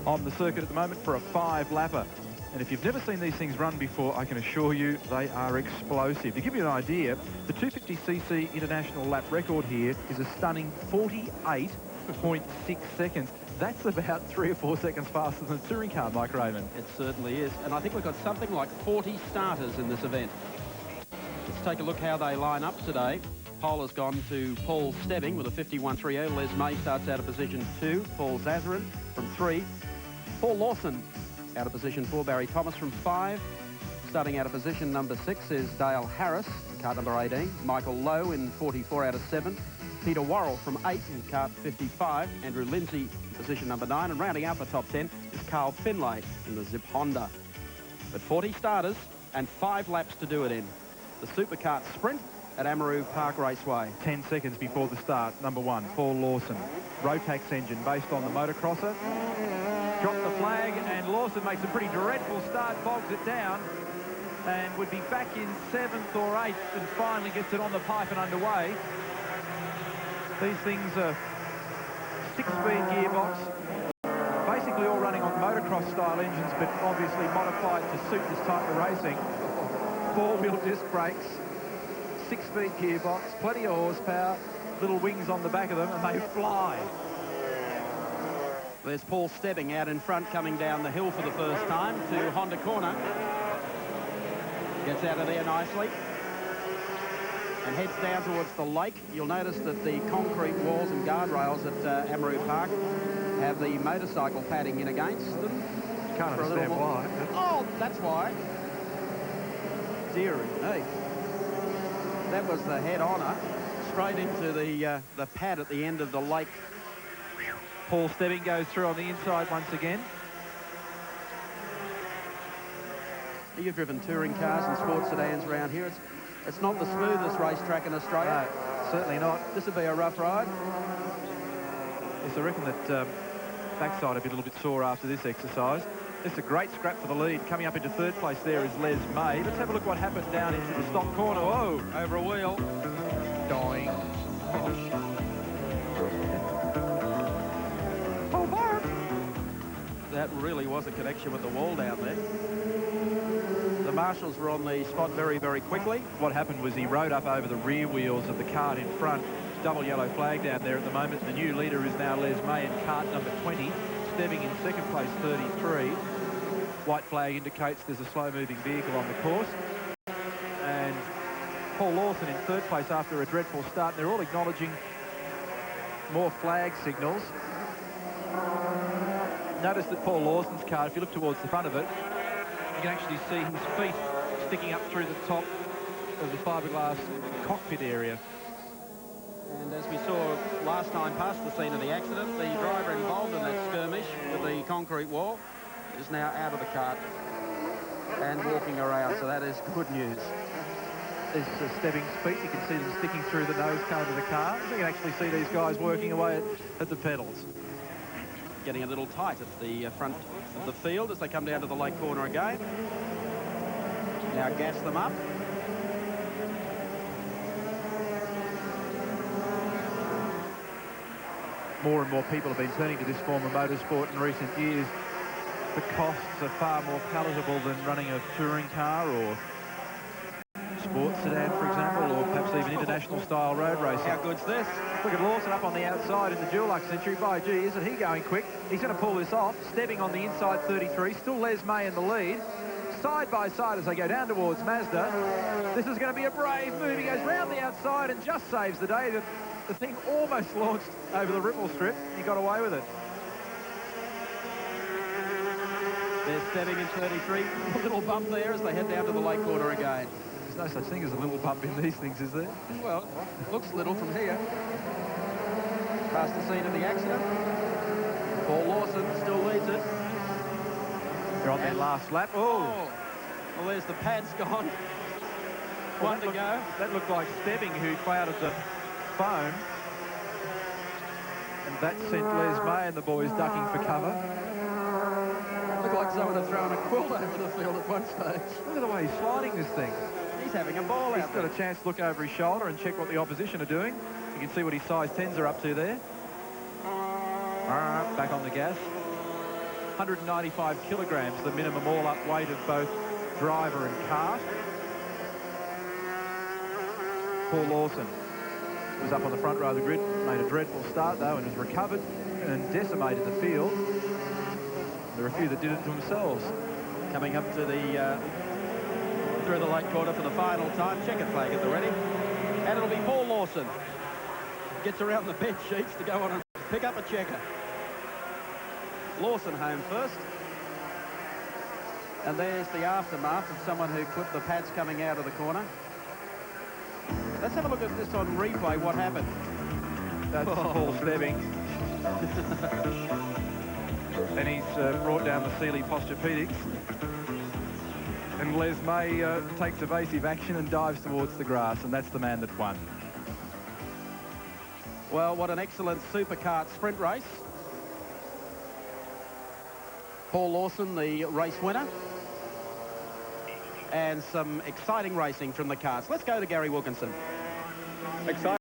on the circuit at the moment for a 5-lapper. And if you've never seen these things run before, I can assure you they are explosive. To give you an idea, the 250cc international lap record here is a stunning 48.6 seconds. That's about 3 or 4 seconds faster than a touring car, Mike Raymond. It certainly is. And I think we've got something like 40 starters in this event. Let's take a look how they line up today. Pole has gone to Paul Stebbing with a 51.30. Les May starts out of position 2. Paul Zazarin from 3. Paul Lawson out of position 4. Barry Thomas from 5. Starting out of position number 6 is Dale Harris, cart number 18. Michael Lowe in 44 out of 7. Peter Worrell from 8 in cart 55. Andrew Lindsay in position number 9. And rounding out the top 10 is Carl Finlay in the Zip Honda. But 40 starters and 5 laps to do it in. The Superkart Sprint at Amaroo Park Raceway. 10 seconds before the start, number 1, Paul Lawson. Rotax engine based on the motocrosser. Drops the flag, and Lawson makes a pretty dreadful start, bogs it down, and would be back in 7th or 8th, and finally gets it on the pipe and underway. These things are 6-speed gearbox, basically all running on motocross style engines, but obviously modified to suit this type of racing. 4-wheel disc brakes, 6-speed gearbox, plenty of horsepower, little wings on the back of them, and they fly. There's Paul Stebbing out in front, coming down the hill for the first time to Honda Corner. Gets out of there nicely and heads down towards the lake. You'll notice that the concrete walls and guardrails at Amaroo Park have the motorcycle padding in against them. Can't understand why. Oh, that's why. Dear me. That was the head-oner, straight into the pad at the end of the lake. Paul Stebbing goes through on the inside once again. You've driven touring cars and sports sedans around here. It's not the smoothest racetrack in Australia. No, certainly not. This would be a rough ride. Yes, I reckon that backside will be a little bit sore after this exercise. This is a great scrap for the lead. Coming up into 3rd place there is Les May. Let's have a look what happened down into the stock corner. Whoa! Over a wheel. Dying. That really was a connection with the wall down there. The marshals were on the spot very, very quickly. What happened was he rode up over the rear wheels of the cart in front. Double yellow flag down there at the moment. The new leader is now Les May in cart number 20. Stebbing in 2nd place, 33. White flag indicates there's a slow-moving vehicle on the course. And Paul Lawson in 3rd place after a dreadful start. They're all acknowledging more flag signals. Notice that Paul Lawson's car, if you look towards the front of it, you can actually see his feet sticking up through the top of the fiberglass cockpit area. And as we saw last time past the scene of the accident, the driver involved in that skirmish with the concrete wall is now out of the cart and walking around, so that is good news. There's Stebbing's feet. You can see them sticking through the nose cone of the car. You can actually see these guys working away at the pedals. Getting a little tight at the front of the field as they come down to the lake corner again. Now gas them up. More and more people have been turning to this form of motorsport in recent years. The costs are far more palatable than running a touring car or sports sedan, for example, or perhaps even international-style road racing. How good's this? Look at Lawson up on the outside in the Dulux Century. By gee, isn't he going quick? He's going to pull this off. Stebbing on the inside, 33. Still Les May in the lead. Side by side as they go down towards Mazda. This is going to be a brave move. He goes round the outside and just saves the day. The thing almost launched over the ripple strip. He got away with it. There's Stebbing in 33. A little bump there as they head down to the lake corner again. There's no such thing as a little bump in these things, is there? Well, looks little from here. Past the scene of the accident. Paul Lawson still leads it. They're on their last lap. Oh! Well, there's the pads gone. Well, One to go. That looked like Stebbing, who clouded the foam. And that sent Les May and the boys ducking for cover. Looked like someone had thrown a quilt over the field at one stage. Look at the way he's sliding this thing. He's having a ball out there. He's got a chance to look over his shoulder and check what the opposition are doing. You can see what his size 10s are up to there. Back on the gas. 195 kilograms, the minimum all-up weight of both driver and cart. Paul Lawson was up on the front row of the grid, made a dreadful start though, and has recovered and decimated the field. There are a few that did it to themselves. Coming up to the through the late quarter for the final time. Checkered flag at the ready, and it'll be Paul Lawson. Gets around the bed sheets to go on and pick up a checker. Lawson home first. And there's the aftermath of someone who clipped the pads coming out of the corner. Let's have a look at this on replay, what happened. That's Paul Stebbing. And he's brought down the Sealy Posturepedics. And Les May takes evasive action and dives towards the grass, and that's the man that won. Well, what an excellent superkart sprint race. Paul Lawson, the race winner. And some exciting racing from the karts. Let's go to Gary Wilkinson. Exciting.